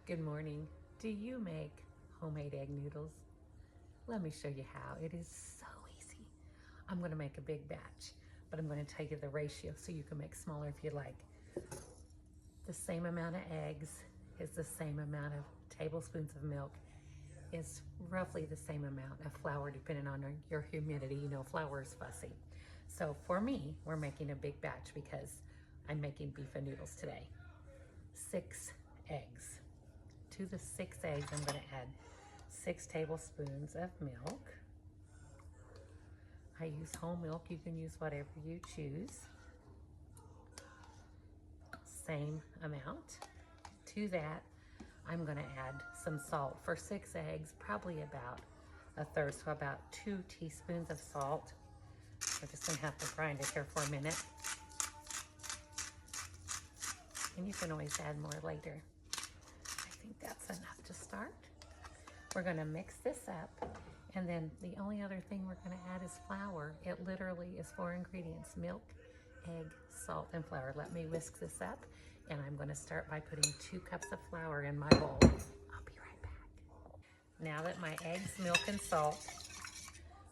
Good morning. Do you make homemade egg noodles? Let me show you how. It is so easy. I'm going to make a big batch, but I'm going to tell you the ratio so you can make smaller if you like. The same amount of eggs is the same amount of tablespoons of milk, is roughly the same amount of flour depending on your humidity. You know, flour is fussy. So for me, we're making a big batch because I'm making beef and noodles today. 6 eggs. To the 6 eggs, I'm going to add 6 tablespoons of milk. I use whole milk. You can use whatever you choose. Same amount. To that, I'm going to add some salt. For 6 eggs, probably about a third, so about 2 teaspoons of salt. I'm just going to have to grind it here for a minute. And you can always add more later. I think that's enough to start. We're going to mix this up, and then the only other thing we're going to add is flour. It literally is 4 ingredients: milk, egg, salt, and flour. Let me whisk this up, and I'm going to start by putting 2 cups of flour in my bowl. I'll be right back. Now that my eggs, milk, and salt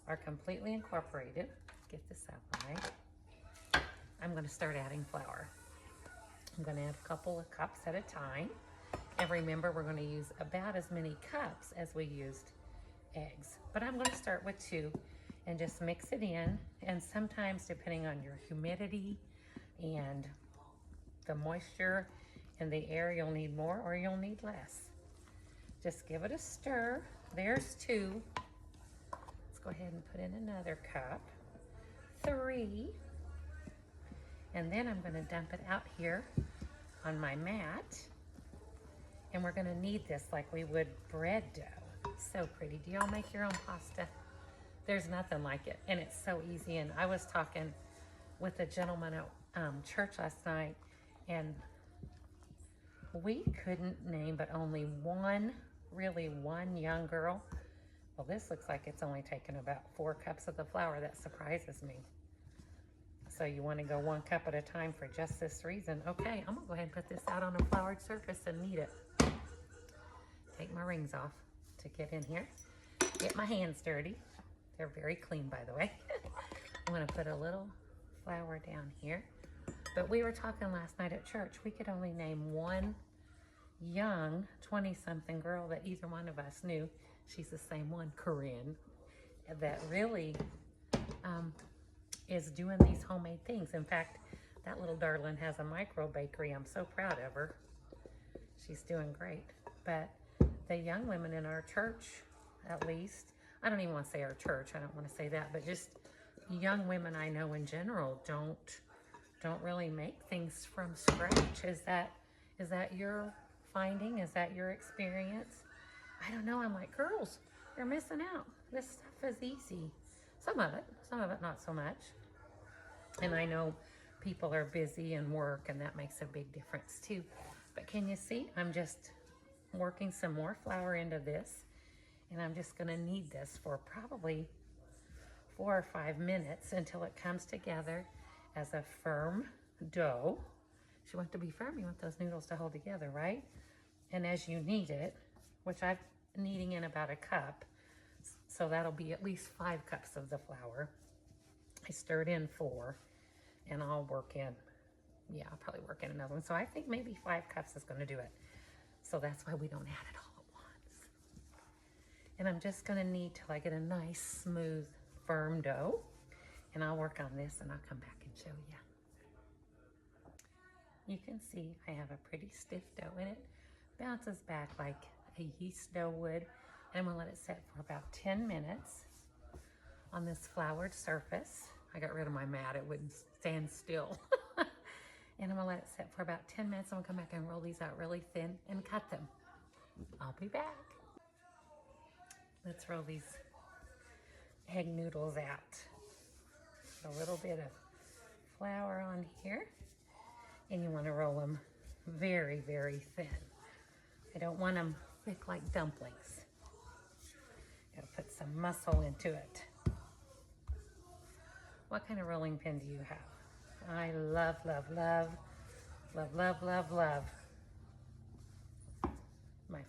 are completely incorporated, get this out right, I'm going to start adding flour. I'm going to add a couple of cups at a time. And remember, we're going to use about as many cups as we used eggs. But I'm going to start with 2 and just mix it in. And sometimes, depending on your humidity and the moisture in the air, you'll need more or you'll need less. Just give it a stir. There's 2. Let's go ahead and put in another cup. 3. And then I'm going to dump it out here on my mat. And we're going to knead this like we would bread dough. So pretty. Do y'all make your own pasta? There's nothing like it. And it's so easy. And I was talking with a gentleman at church last night, and we couldn't name but only one young girl. Well, this looks like it's only taken about 4 cups of the flour. That surprises me. So you want to go 1 cup at a time for just this reason. Okay, I'm going to go ahead and put this out on a floured surface and knead it. Take my rings off to get in here. Get my hands dirty. They're very clean, by the way. I'm going to put a little flour down here. But we were talking last night at church. We could only name one young 20-something girl that either one of us knew. She's the same one, Corinne, that really is doing these homemade things. In fact, that little darling has a micro bakery. I'm so proud of her. She's doing great. But the young women in our church, at least, I don't even want to say our church, I don't want to say that, but just young women I know in general don't really make things from scratch. Is that your finding? Is that your experience? I don't know. I'm like, girls, you're missing out. This stuff is easy. Some of it not so much. And I know people are busy and work, and that makes a big difference too. But can you see? I'm just working some more flour into this, and I'm just going to knead this for probably 4 or 5 minutes until it comes together as a firm dough. You want it to be firm, you want those noodles to hold together, right? And as you knead it, which I'm kneading in about a cup, so that'll be at least 5 cups of the flour. I stirred in 4, and I'll work in, I'll probably work in another one. So I think maybe 5 cups is going to do it. So that's why we don't add it all at once. And I'm just going to knead till I get a nice, smooth, firm dough. And I'll work on this, and I'll come back and show you. You can see I have a pretty stiff dough, and it bounces back like a yeast dough would. And I'm going to let it set for about 10 minutes on this floured surface. I got rid of my mat. It wouldn't stand still. And I'm going to let it set for about 10 minutes. I'm going to come back and roll these out really thin and cut them. I'll be back. Let's roll these egg noodles out. A little bit of flour on here. And you want to roll them very, very thin. I don't want them thick like dumplings. Gotta put some muscle into it. What kind of rolling pin do you have? I love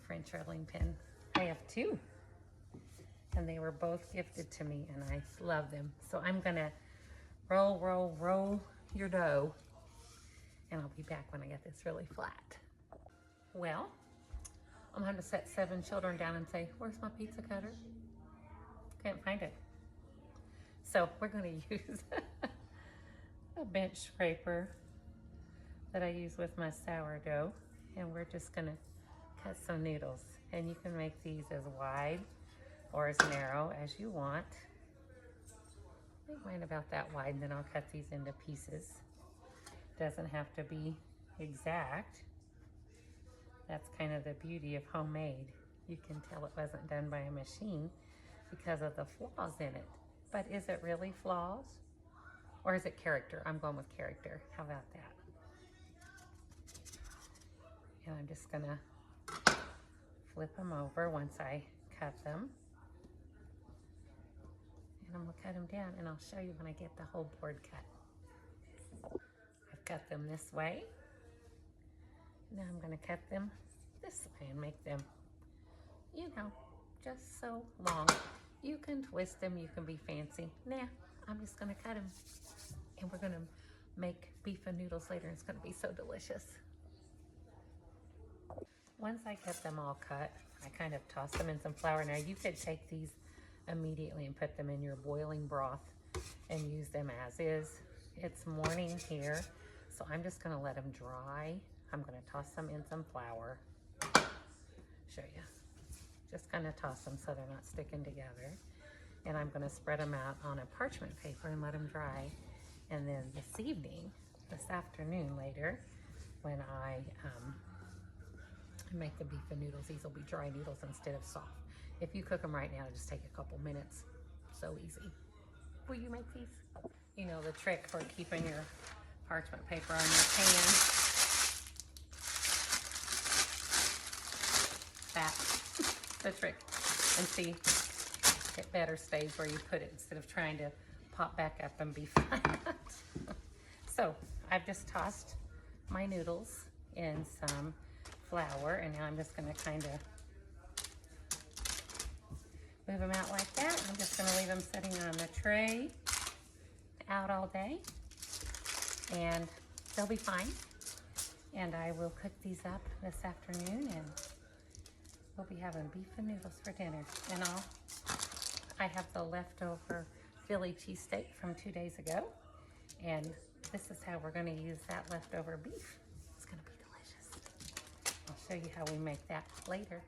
French rolling pin. I have two, and they were both gifted to me, and I love them. So I'm gonna roll your dough, and I'll be back when I get this really flat. Well, I'm gonna set 7 children down and say, where's my pizza cutter? Can't find it. So we're gonna use a bench scraper that I use with my sourdough, and we're just gonna cut some noodles. And you can make these as wide or as narrow as you want. Make mine about that wide, and then I'll cut these into pieces. Doesn't have to be exact. That's kind of the beauty of homemade. You can tell it wasn't done by a machine because of the flaws in it. But is it really flaws? Or is it character? I'm going with character. How about that? And I'm just gonna flip them over once I cut them. And I'm gonna cut them down, and I'll show you when I get the whole board cut. I've cut them this way. Now I'm gonna cut them this way and make them, you know, just so long. You can twist them, you can be fancy. Nah, I'm just gonna cut them. And we're gonna make beef and noodles later, and it's gonna be so delicious. Once I get them all cut, I kind of toss them in some flour. Now you could take these immediately and put them in your boiling broth and use them as is. It's morning here, so I'm just gonna let them dry. I'm gonna toss them in some flour. Show you. Just kind of toss them so they're not sticking together. And I'm gonna spread them out on a parchment paper and let them dry. And then this afternoon later, when I make the beef and noodles, these will be dry noodles instead of soft. If you cook them right now, it'll just take a couple minutes. So easy. Will you make these? You know the trick for keeping your parchment paper on your pan. That's the trick. And see, it better stays where you put it instead of trying to pop back up and be flat. So I've just tossed my noodles in some flour, and now I'm just gonna kind of move them out like that. I'm just gonna leave them sitting on the tray out all day, and they'll be fine. And I will cook these up this afternoon, and we'll be having beef and noodles for dinner. And I have the leftover Philly cheesesteak from 2 days ago, and this is how we're gonna use that leftover beef. It's gonna be delicious. I'll show you how we make that later.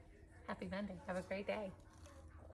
Happy Monday, have a great day.